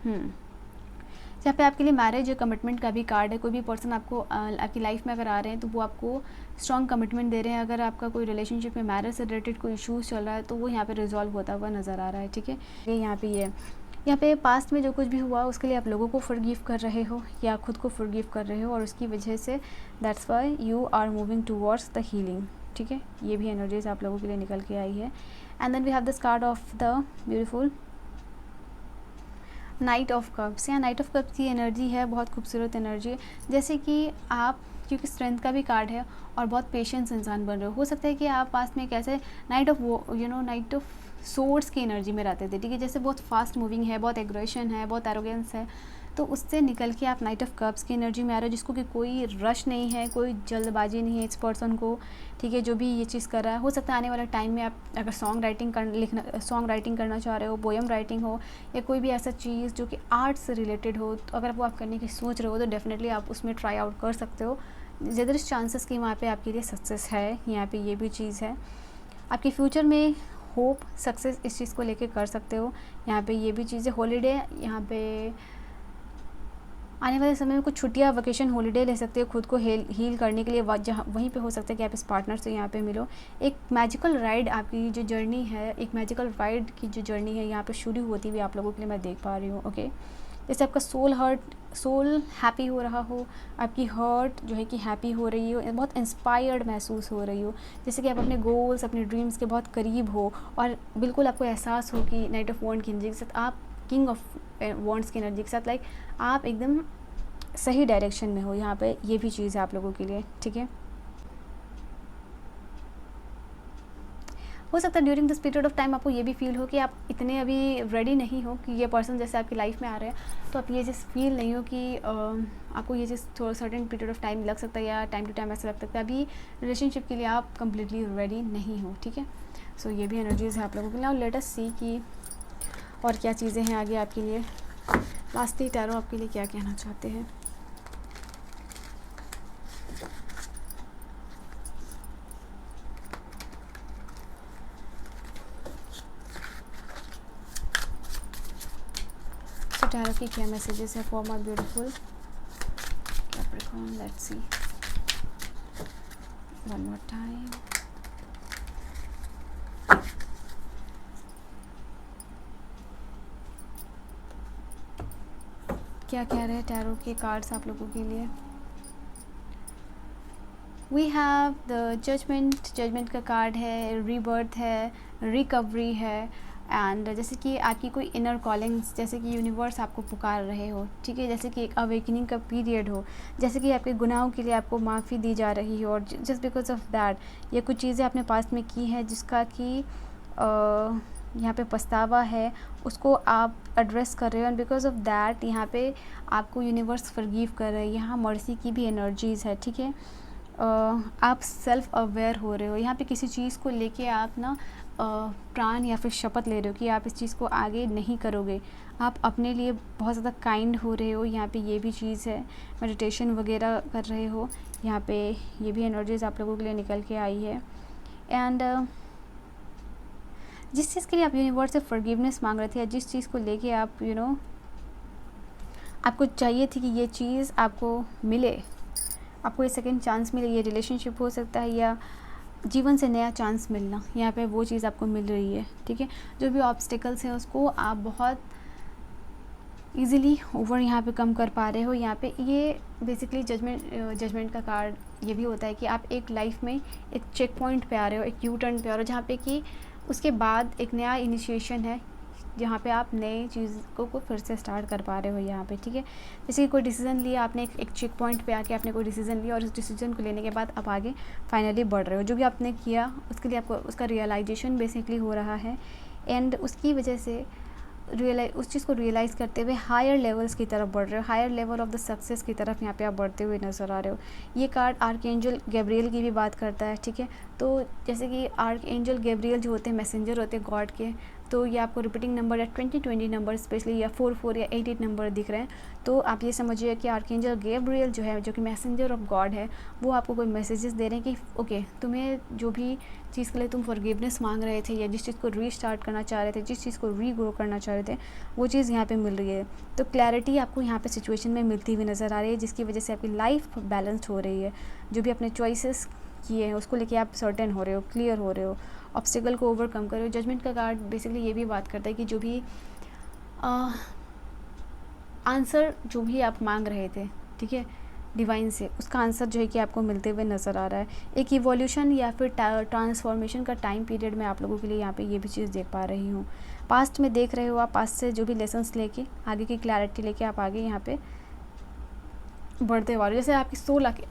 जहाँ पे आपके लिए मैरिज या कमिटमेंट का भी कार्ड है। कोई भी पर्सन आपको आपकी लाइफ में अगर आ रहे हैं तो वो आपको स्ट्रॉन्ग कमिटमेंट दे रहे हैं। अगर आपका कोई रिलेशनशिप में मैरिज से रिलेटेड कोई इशूज़ चल रहा है तो वो यहाँ पे रिजॉल्व होता हुआ नज़र आ रहा है, ठीक है। ये यहाँ पे पास्ट में जो कुछ भी हुआ उसके लिए आप लोगों को फॉरगिव कर रहे हो या खुद को फॉरगिव कर रहे हो, और उसकी वजह से that's why you are moving towards the healing, ठीक है। ये भी एनर्जीज आप लोगों के लिए निकल के आई है। And then we have this card of the beautiful knight of cups. या नाइट ऑफ कप्स की एनर्जी है, बहुत खूबसूरत एनर्जी है, जैसे कि आप, क्योंकि स्ट्रेंथ का भी कार्ड है और बहुत पेशेंस इंसान बन रहे हो सकता है कि आप पास्ट में कैसे night of night of swords की एनर्जी में रहते थे, ठीक है, जैसे बहुत फास्ट मूविंग है, बहुत एग्रेशन है, बहुत एरोगेंस है, तो उससे निकल के आप नाइट ऑफ कप्स की एनर्जी में आ रहे हो, जिसको कि कोई रश नहीं है, कोई जल्दबाजी नहीं है इस पर्सन को, ठीक है, जो भी ये चीज़ कर रहा है। हो सकता है आने वाले टाइम में आप अगर सॉन्ग राइटिंग करना चाह रहे हो, पोएम राइटिंग हो, या कोई भी ऐसा चीज़ जो कि आर्ट से रिलेटेड हो, तो अगर वो आप करने की सोच रहे हो तो डेफिनेटली आप उसमें ट्राई आउट कर सकते हो। ज़्यादा चांसेस कि वहाँ पे आपके लिए सक्सेस है। यहाँ पे ये भी चीज़ है, आपके फ्यूचर में होप सक्सेस इस चीज़ को लेके कर सकते हो। यहाँ पे ये भी चीज़ें हॉलीडे, यहाँ पे आने वाले समय में कुछ छुट्टियाँ, वेकेशन, हॉलीडे ले सकते हो खुद को हील करने के लिए। जहाँ वहीं पे हो सकता है कि आप इस पार्टनर से यहाँ पे मिलो। एक मैजिकल राइड आपकी जो जर्नी है, एक मैजिकल राइड की जो जर्नी है यहाँ पे शुरू होती हुई आप लोगों के लिए मैं देख पा रही हूँ, ओके। जैसे आपका सोल हैप्पी हो रहा हो, आपकी हर्ट जो है कि हैप्पी हो रही हो, बहुत इंस्पायर्ड महसूस हो रही हो, जैसे कि आप अपने गोल्स, अपने ड्रीम्स के बहुत करीब हो, और बिल्कुल आपको एहसास हो कि नाइट ऑफ वॉन्ड की एनर्जी के साथ आप किंग ऑफ वॉन्ड्स की एनर्जी के साथ लाइक आप एकदम सही डायरेक्शन में हो। यहाँ पे ये भी चीज़ है आप लोगों के लिए, ठीक है। हो सकता है during this period of time आपको ये भी फील हो कि आप इतने अभी रेडी नहीं हो कि ये पर्सन जैसे आपकी लाइफ में आ रहे हैं, तो आप ये चीज़ फील नहीं हो कि आपको ये चीज़ थोड़ा सर्टेन पीरियड ऑफ टाइम लग सकता है, या टाइम टू टाइम ऐसा लग सकता है अभी रिलेशनशिप के लिए आप कम्प्लीटली रेडी नहीं हो, ठीक है। सो ये भी एनर्जीज़ है आप लोगों के लिए। और लेट अस सी कि और क्या चीज़ें हैं आगे आपके लिए। लास्टली टैरो आपके लिए क्या कहना चाहते हैं। टैरो की क्या मैसेजेस है for my beautiful Capricorn. Let's see one more time. क्या कह रहे हैं टैरो के कार्ड्स आप लोगों के लिए। वी हैव द जजमेंट का कार्ड है, रीबर्थ है, रिकवरी है, एंड जैसे कि आपकी कोई इनर कॉलिंग्स, जैसे कि यूनिवर्स आपको पुकार रहे हो, ठीक है, जैसे कि एक अवेकनिंग का पीरियड हो, जैसे कि आपके गुनाहों के लिए आपको माफ़ी दी जा रही हो, और जस्ट बिकॉज ऑफ दैट ये कुछ चीज़ें आपने पास्ट में की है जिसका कि यहाँ पे पछतावा है, उसको आप एड्रेस कर रहे हो, एंड बिकॉज ऑफ दैट यहाँ पे आपको यूनिवर्स फॉरगिव कर रहे हैं। यहाँ मर्सी की भी एनर्जीज़ है, ठीक है। आप सेल्फ अवेयर हो रहे हो, यहाँ पे किसी चीज़ को लेके आप ना प्राण या फिर शपथ ले रहे हो कि आप इस चीज़ को आगे नहीं करोगे। आप अपने लिए बहुत ज़्यादा काइंड हो रहे हो, यहाँ पे ये भी चीज़ है। मेडिटेशन वगैरह कर रहे हो, यहाँ पे ये भी एनर्जीज़ आप लोगों के लिए निकल के आई है। एंड जिस चीज़ के लिए आप यूनिवर्स से फॉरगिवनेस मांग रहे थे, या जिस चीज़ को लेके आप आपको चाहिए थी कि ये चीज़ आपको मिले, आपको ये सेकंड चांस मिले, ये रिलेशनशिप हो सकता है या जीवन से नया चांस मिलना, यहाँ पे वो चीज़ आपको मिल रही है, ठीक है। जो भी ऑब्स्टिकल्स हैं उसको आप बहुत इजीली ओवर यहाँ पे कम कर पा रहे हो। यहाँ पे ये बेसिकली जजमेंट का कार्ड ये भी होता है कि आप एक लाइफ में एक चेक पॉइंट पे आ रहे हो, एक यू टर्न पे आ रहे हो, जहाँ पे कि उसके बाद एक नया इनिशिएशन है, जहाँ पे आप नए चीज़ को फिर से स्टार्ट कर पा रहे हो यहाँ पे, ठीक है। जैसे कि कोई डिसीज़न लिया आपने, एक चेक पॉइंट पे आके आपने कोई डिसीज़न लिया और उस डिसीज़न को लेने के बाद आप आगे फाइनली बढ़ रहे हो। जो भी आपने किया उसके लिए आपको उसका रियलाइजेशन बेसिकली हो रहा है, एंड उसकी वजह से उस चीज़ को रियलाइज़ करते हुए हायर लेवल्स की तरफ बढ़ रहे हो, higher level of the success की तरफ यहाँ पे आप बढ़ते हुए नज़र आ रहे हो। ये कार्ड आर्कएंजल गैब्रियल की भी बात करता है, ठीक है। तो जैसे कि आर्कएंजल गैब्रियल जो होते हैं मैसेंजर होते हैं गॉड के, तो ये आपको रिपीटिंग नंबर या 20 नंबर स्पेशली या 4 या 8 नंबर दिख रहे हैं, तो आप ये समझिए कि आर्कएंजल गैब्रियल जो है, जो कि मैसेंजर ऑफ गॉड है, वो आपको कोई मैसेजेस दे रहे हैं कि ओके, तुम्हें जो भी चीज़ के लिए तुम फॉरगिवनेस मांग रहे थे या जिस चीज़ को रीस्टार्ट करना चाह रहे थे, जिस चीज़ को रीग्रो करना चाह रहे थे, वो चीज़ यहाँ पे मिल रही है। तो क्लैरिटी आपको यहाँ पे सिचुएशन में मिलती हुई नज़र आ रही है, जिसकी वजह से आपकी लाइफ बैलेंस्ड हो रही है। जो भी अपने चॉइसेस किए हैं उसको लेके आप सर्टेन हो रहे हो, क्लियर हो रहे हो, ऑब्स्टिकल को ओवरकम कर रहे हो। जजमेंट का कार्ड बेसिकली ये भी बात करता है कि जो भी आंसर जो भी आप मांग रहे थे, ठीक है, डिवाइन से, उसका आंसर जो है कि आपको मिलते हुए नज़र आ रहा है। एक इवोल्यूशन या फिर ट्रांसफॉर्मेशन का टाइम पीरियड में आप लोगों के लिए यहाँ पे ये भी चीज़ देख पा रही हूँ। पास्ट में देख रहे हो आप, पास्ट से जो भी लेसन्स लेके आगे की क्लैरिटी लेके आप आगे यहाँ पे बढ़ते हुए, जैसे आपकी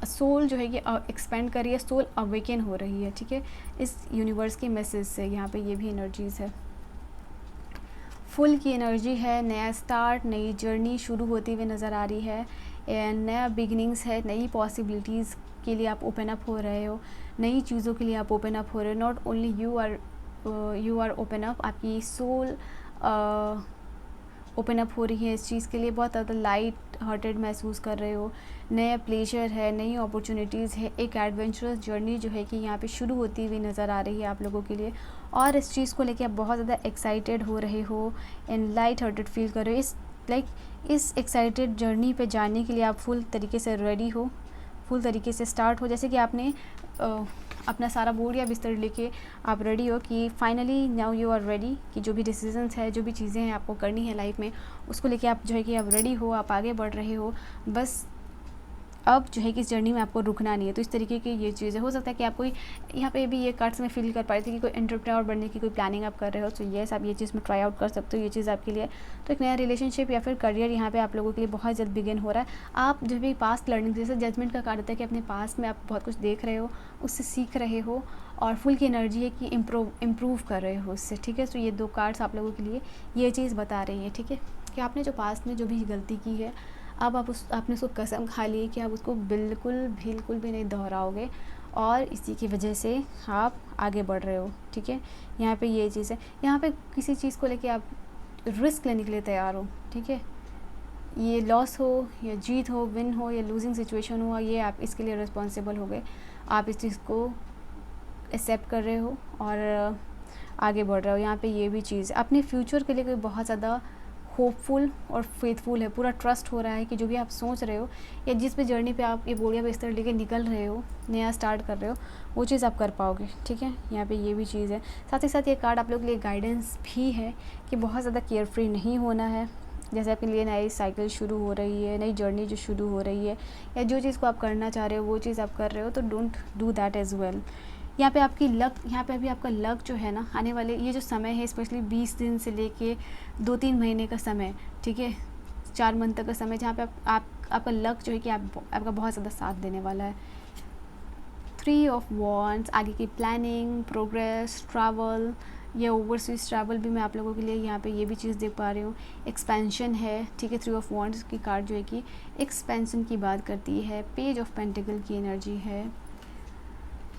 सोल जो है कि एक्सपेंड कर रही है, सोल अवेकन हो रही है, ठीक है, इस यूनिवर्स के मैसेज से। यहाँ पे ये भी एनर्जीज़ है, फुल की एनर्जी है, नया स्टार्ट, नई जर्नी शुरू होती हुई नज़र आ रही है, एंड नया बिगनिंग्स है, नई पॉसिबिलिटीज़ के लिए आप ओपन अप हो रहे हो, नई चीज़ों के लिए आप ओपन अप हो रहे हो। Not only you are open up, आपकी सोल ओपन अप हो रही है इस चीज़ के लिए, बहुत ज़्यादा लाइट हार्टेड महसूस कर रहे हो, नया प्लेजर है, नई अपॉर्चुनिटीज़ है, एक एडवेंचरस जर्नी जो है कि यहाँ पे शुरू होती हुई नज़र आ रही है आप लोगों के लिए, और इस चीज़ को लेके आप बहुत ज़्यादा एक्साइटेड हो रहे हो एंड लाइट हार्टेड फील कर रहे हो। इस एक्साइटेड जर्नी पे जाने के लिए आप फुल तरीके से रेडी हो, फुल तरीके से स्टार्ट हो, जैसे कि आपने अपना सारा बोर्ड या बिस्तर लेके आप रेडी हो कि finally now you are ready, कि जो भी डिसीजंस है, जो भी चीज़ें हैं आपको करनी है लाइफ में, उसको लेके आप जो है कि आप रेडी हो, आप आगे बढ़ रहे हो। बस अब जो है कि इस जर्नी में आपको रुकना नहीं है। तो इस तरीके की ये चीज़ें हो सकता है कि आप कोई यहाँ पे भी ये कार्ड्स में फील कर पा रहे थे कि कोई एंटरप्रेन्योर बनने की कोई प्लानिंग आप कर रहे हो, तो येस आप ये चीज़ में ट्राई आउट कर सकते हो, ये चीज़ आपके लिए। तो एक नया रिलेशनशिप या फिर करियर यहाँ पे आप लोगों के लिए बहुत जल्द बिगिन हो रहा है। आप जो भी पास्ट लर्निंग, जैसे जजमेंट का कार्ड होता है कि अपने पास्ट में आप बहुत कुछ देख रहे हो, उससे सीख रहे हो, और फुल की एनर्जी है कि इम्प्रूव कर रहे हो उससे, ठीक है। तो ये 2 कार्ड्स आप लोगों के लिए ये चीज़ बता रही है, ठीक है, कि आपने जो पास्ट में जो भी गलती की है, अब आपने उसको कसम खा ली कि आप उसको बिल्कुल भी नहीं दोहराओगे, और इसी की वजह से आप आगे बढ़ रहे हो, ठीक है। यहाँ पे ये चीज़ है, यहाँ पे किसी चीज़ को लेके आप रिस्क लेने के लिए तैयार हो, ठीक है। ये लॉस हो या जीत हो, विन हो या लूजिंग सिचुएशन हो, ये आप इसके लिए रिस्पॉन्सिबल हो गए। आप इस चीज़ को एक्सेप्ट कर रहे हो और आगे बढ़ रहे हो। यहाँ पे ये भी चीज़ अपने फ्यूचर के लिए कोई बहुत ज़्यादा होपफुल और फेथफुल है, पूरा ट्रस्ट हो रहा है कि जो भी आप सोच रहे हो या जिस भी जर्नी पे आप ये बोरिया बिस्तर लेके निकल रहे हो, नया स्टार्ट कर रहे हो, वो चीज़ आप कर पाओगे, ठीक है। यहाँ पे ये भी चीज़ है। साथ ही साथ ये कार्ड आप लोग के लिए गाइडेंस भी है कि बहुत ज़्यादा केयरफ्री नहीं होना है। जैसे आपके लिए नई साइकिल शुरू हो रही है, नई जर्नी जो शुरू हो रही है, या जो चीज़ को आप करना चाह रहे हो वो चीज़ आप कर रहे हो, तो don't do that as well. यहाँ पे आपकी लक, यहाँ पे अभी आपका लक जो है ना, आने वाले ये जो समय है, स्पेशली 20 दिन से लेके 2-3 महीने का समय, ठीक है, 4 मंथ तक का समय, जहाँ पे आपका लक जो है कि आपका बहुत ज़्यादा साथ देने वाला है। 3 ऑफ वॉन्ड्स, आगे की प्लानिंग, प्रोग्रेस, ट्रैवल या ओवरसीज ट्रैवल भी मैं आप लोगों के लिए यहाँ पे ये भी चीज़ देख पा रही हूँ। एक्सपेंशन है, ठीक है, 3 ऑफ वॉन्ड्स की कार्ड जो है कि एक्सपेंशन की बात करती है। पेज ऑफ पेंटिकल की एनर्जी है।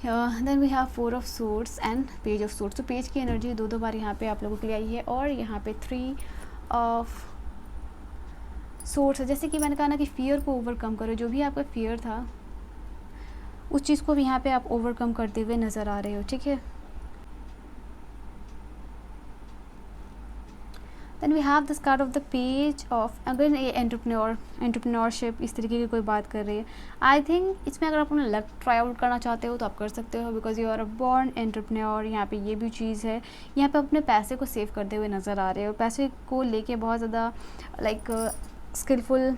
Then we have 4 of swords and page of swords. तो पेज की एनर्जी 2 बार यहाँ पे आप लोगों के लिए आई है, और यहाँ पे 3 ऑफ सोर्ड्स है। जैसे कि मैंने कहा ना कि फियर को ओवरकम करो, जो भी आपका फियर था उस चीज़ को भी यहाँ पे आप ओवरकम करते हुए नज़र आ रहे हो, ठीक है। Then we have this card of the page of, अगर ये एंटरप्रेन्योरशिप इस तरीके की कोई बात कर रही है, आई थिंक इसमें अगर आप अपना लक ट्राई आउट करना चाहते हो तो आप कर सकते हो, because you are a born entrepreneur. यहाँ पे ये भी चीज़ है, यहाँ पे अपने पैसे को सेव करते हुए नज़र आ रहे हो, पैसे को लेके बहुत ज़्यादा लाइक स्किलफुल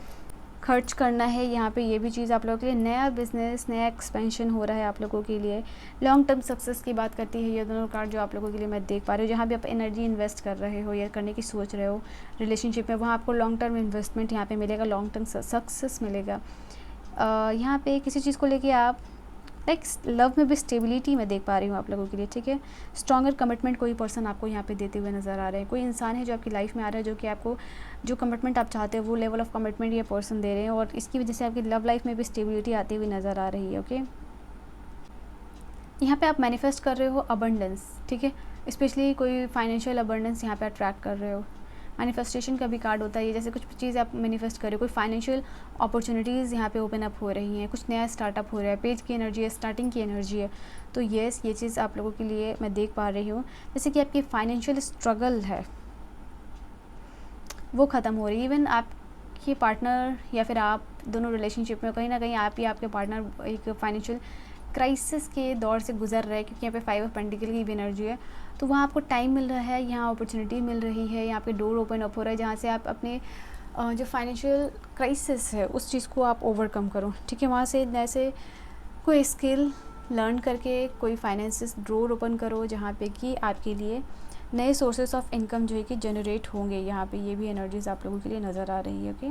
खर्च करना है। यहाँ पे ये भी चीज़ आप लोगों के लिए, नया बिजनेस, नया एक्सपेंशन हो रहा है आप लोगों के लिए, लॉन्ग टर्म सक्सेस की बात करती है ये दोनों कार्ड जो आप लोगों के लिए मैं देख पा रही हूँ। जहाँ भी आप एनर्जी इन्वेस्ट कर रहे हो या करने की सोच रहे हो रिलेशनशिप में, वहाँ आपको लॉन्ग टर्म इन्वेस्टमेंट यहाँ पे मिलेगा, लॉन्ग टर्म सक्सेस मिलेगा। यहाँ पे किसी चीज़ को लेके आप लाइक लव में भी स्टेबिलिटी मैं देख पा रही हूँ आप लोगों के लिए, ठीक है। स्ट्रॉन्गर कमिटमेंट कोई पर्सन आपको यहाँ पे देते हुए नज़र आ रहे हैं, कोई इंसान है जो आपकी लाइफ में आ रहा है, जो कि आपको जो कमिटमेंट आप चाहते हो वो लेवल ऑफ कमिटमेंट ये पर्सन दे रहे हैं, और इसकी वजह से आपकी लव लाइफ में भी स्टेबिलिटी आती हुई नज़र आ रही है। ओके, यहाँ पे आप मैनिफेस्ट कर रहे हो अबंडेंस, ठीक है, स्पेशली कोई फाइनेंशियल अबंडेंस यहाँ पे अट्रैक्ट कर रहे हो। मैनिफेस्टेशन का भी कार्ड होता है ये, जैसे कुछ चीज़ आप मैनिफेस्ट कर रहे हो, कोई फाइनेंशियल अपॉर्चुनिटीज़ यहाँ पे ओपन अप हो रही हैं, कुछ नया स्टार्टअप हो रहा है, पेज की एनर्जी है, स्टार्टिंग की एनर्जी है। तो येस, ये चीज़ आप लोगों के लिए मैं देख पा रही हूँ। जैसे कि आपकी फाइनेंशियल स्ट्रगल है वो ख़त्म हो रही है। इवन आपके पार्टनर या फिर आप दोनों रिलेशनशिप में कहीं ना कहीं आप या आपके पार्टनर एक फाइनेंशियल क्राइसिस के दौर से गुजर रहा है, क्योंकि यहाँ पे 5 ऑफ पेंटिकल की भी एनर्जी है। तो वहाँ आपको टाइम मिल रहा है, यहाँ अपॉर्चुनिटी मिल रही है, यहाँ पे डोर ओपन अप हो रहा है, जहाँ से आप अपने जो फाइनेंशियल क्राइसिस है उस चीज़ को आप ओवरकम करो, ठीक है। वहाँ से जैसे कोई स्किल लर्न करके कोई फाइनेंसिस डोर ओपन करो, जहाँ पे कि आपके लिए नए सोर्सेस ऑफ इनकम जो है कि जनरेट होंगे। यहाँ पे ये भी एनर्जीज आप लोगों के लिए नज़र आ रही है। Okay,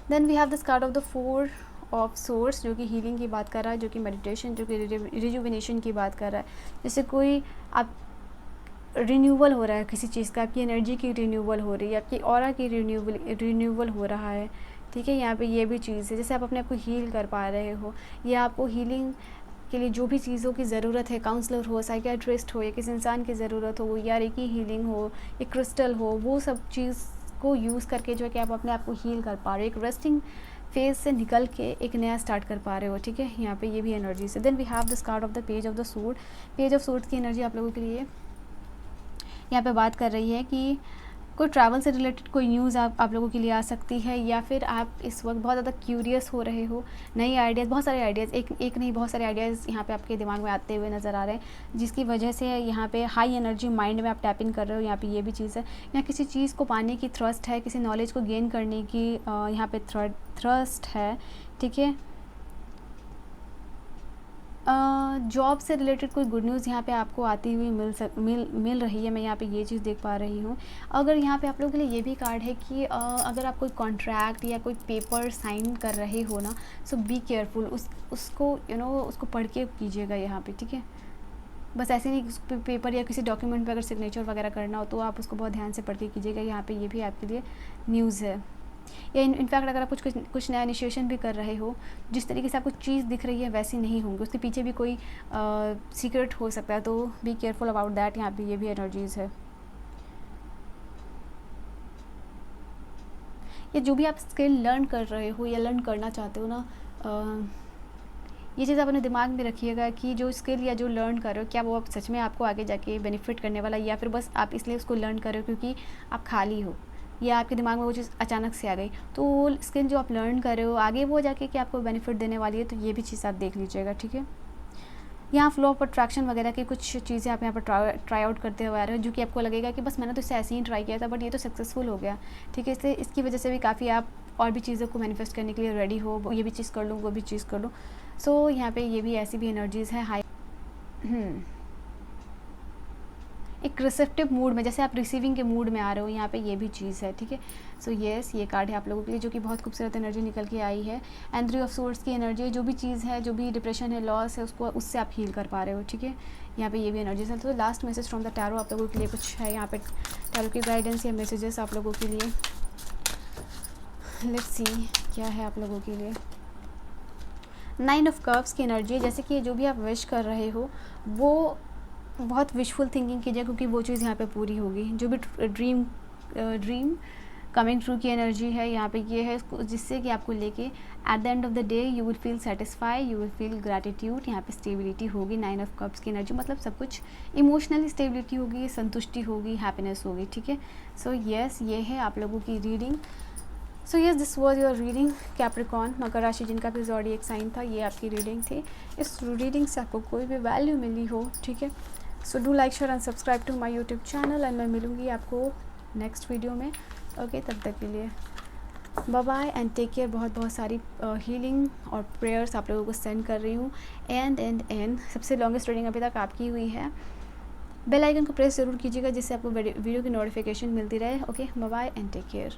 then we have this card of the 4 of swords, जो कि हीलिंग की बात कर रहा है, जो कि मेडिटेशन, जो कि रिजुविनेशन की बात कर रहा है। जैसे कोई आप रिन्यूअल हो रहा है किसी चीज़ का, आपकी एनर्जी की रिन्यूअल हो रही है, आपकी ऑरा की रिन्यूअल हो रहा है, ठीक है। यहाँ पे ये भी चीज़ है, जैसे आप अपने आप को हील कर पा रहे हो, या आपको हीलिंग के लिए जो भी चीज़ों की ज़रूरत है, काउंसलर हो, साइकियाट्रिस्ट हो, या किसी इंसान की ज़रूरत हो, या रेकी हीलिंग हो, या क्रिस्टल हो, वो सब चीज़ को यूज़ करके जो है कि आप अपने आप को हील कर पा रहे हो, एक रेस्टिंग फेज से निकल के एक नया स्टार्ट कर पा रहे हो, ठीक है। यहाँ पे ये भी एनर्जी से। Then we have this card of the page of the suit. Page of suit की एनर्जी आप लोगों के लिए यहाँ पे बात कर रही है कि कोई ट्रैवल से रिलेटेड कोई न्यूज़ आप लोगों के लिए आ सकती है, या फिर आप इस वक्त बहुत ज़्यादा क्यूरियस हो रहे हो, नई आइडियाज़, बहुत सारे आइडियाज़, एक नहीं बहुत सारे आइडियाज़ यहाँ पे आपके दिमाग में आते हुए नज़र आ रहे हैं, जिसकी वजह से यहाँ पे हाई एनर्जी माइंड में आप टैपिंग कर रहे हो। यहाँ पे ये भी चीज़ है, यहाँ किसी चीज़ को पाने की थ्रस्ट है, किसी नॉलेज को गेन करने की यहाँ पे थ्रस्ट है, ठीक है। जॉब से रिलेटेड कोई गुड न्यूज़ यहाँ पे आपको आती हुई मिल रही है, मैं यहाँ पे ये चीज़ देख पा रही हूँ। अगर यहाँ पे आप लोगों के लिए ये भी कार्ड है कि अगर आप कोई कॉन्ट्रैक्ट या कोई पेपर साइन कर रहे हो ना, सो बी केयरफुल, उसको उसको पढ़ के कीजिएगा यहाँ पे, ठीक है। बस ऐसे नहीं उस पेपर या किसी डॉक्यूमेंट पे अगर सिग्नेचर वगैरह करना हो तो आप उसको बहुत ध्यान से पढ़ के कीजिएगा। यहाँ पे ये भी आपके लिए न्यूज़ है। या इनफैक्ट अगर आप कुछ नया इनिशिएशन भी कर रहे हो, जिस तरीके से आपको चीज़ दिख रही है वैसी नहीं होंगी, उसके पीछे भी कोई सीक्रेट हो सकता है, तो बी केयरफुल अबाउट दैट। यहाँ पे ये भी एनर्जीज़ है। या जो भी आप स्किल लर्न कर रहे हो या लर्न करना चाहते हो ना, ये चीज़ आप अपने दिमाग में रखिएगा कि जो स्किल या जो लर्न कर रहे हो, क्या वो आप सच में आपको आगे जाके बेनिफिट करने वाला है, या फिर बस आप इसलिए उसको लर्न कर रहे हो क्योंकि आप खाली हो, या आपके दिमाग में वो चीज़ अचानक से आ गई। तो वो स्किल जो आप लर्न कर रहे हो आगे वो जाके कि आपको बेनिफिट देने वाली है, तो ये भी चीज़ आप देख लीजिएगा, ठीक है। यहाँ फ्लो ऑफ अट्रैक्शन वगैरह की कुछ चीज़ें आप यहाँ पर ट्राई आउट करते हुए आ रहे हो, जो कि आपको लगेगा कि बस मैंने तो इसे ऐसे ही ट्राई किया था बट ये तो सक्सेसफुल हो गया, ठीक है। इससे इसकी वजह से भी काफ़ी आप और भी चीज़ों को मैनिफेस्ट करने के लिए रेडी हो, ये भी चीज़ कर लूँ वो भी चीज़ कर लूँ। सो यहाँ पे ये भी ऐसी भी एनर्जीज़ है हाई, एक रिसेप्टिव मूड में, जैसे आप रिसीविंग के मूड में आ रहे हो, यहाँ पे ये भी चीज़ है, ठीक है। सो येस, ये कार्ड है आप लोगों के लिए जो कि बहुत खूबसूरत एनर्जी निकल के आई है। एंड 3 ऑफ सोर्ड्स की एनर्जी, जो भी चीज़ है, जो भी डिप्रेशन है, लॉस है, उसको उससे आप हील कर पा रहे हो, ठीक है। यहाँ पे ये भी एनर्जीज है। तो last message from the tarot आप लोगों के लिए कुछ है यहाँ पे, टैरो की गाइडेंस या मैसेजेस आप लोगों के लिए। लेट्स सी क्या है आप लोगों के लिए। 9 ऑफ कप्स की एनर्जी, जैसे कि जो भी आप विश कर रहे हो वो बहुत विशफुल थिंकिंग कीजिए, क्योंकि वो चीज़ यहाँ पे पूरी होगी। जो भी ड्रीम कमिंग ट्रू की एनर्जी है यहाँ पे, ये है जिससे कि आपको लेके eight the end of the day you will feel satisfy, you will feel gratitude. यहाँ पे स्टेबिलिटी होगी, 9 ऑफ कप्स की एनर्जी, मतलब सब कुछ इमोशनली स्टेबिलिटी होगी, संतुष्टि होगी, हैप्पीनेस होगी, ठीक है। सो यस, ये है आप लोगों की reading. So yes, this was your reading Capricorn, मकर राशि जिनका भी ज़ोडिएक साइन था, ये आपकी रीडिंग थी। इस रीडिंग से आपको कोई भी वैल्यू मिली हो, ठीक है, so do like share and subscribe to my YouTube channel, एंड मैं मिलूँगी आपको नेक्स्ट वीडियो में। ओके, तब तक के लिए bye bye and take care. बहुत बहुत सारी हीलिंग और प्रेयर्स आप लोगों को सेंड कर रही हूँ। एंड सबसे लॉन्गेस्ट रीडिंग अभी तक आपकी हुई है। बेल आइकन को प्रेस ज़रूर कीजिएगा जिससे आपको वीडियो की नोटिफिकेशन मिलती रहे। Okay, bye bye and take care.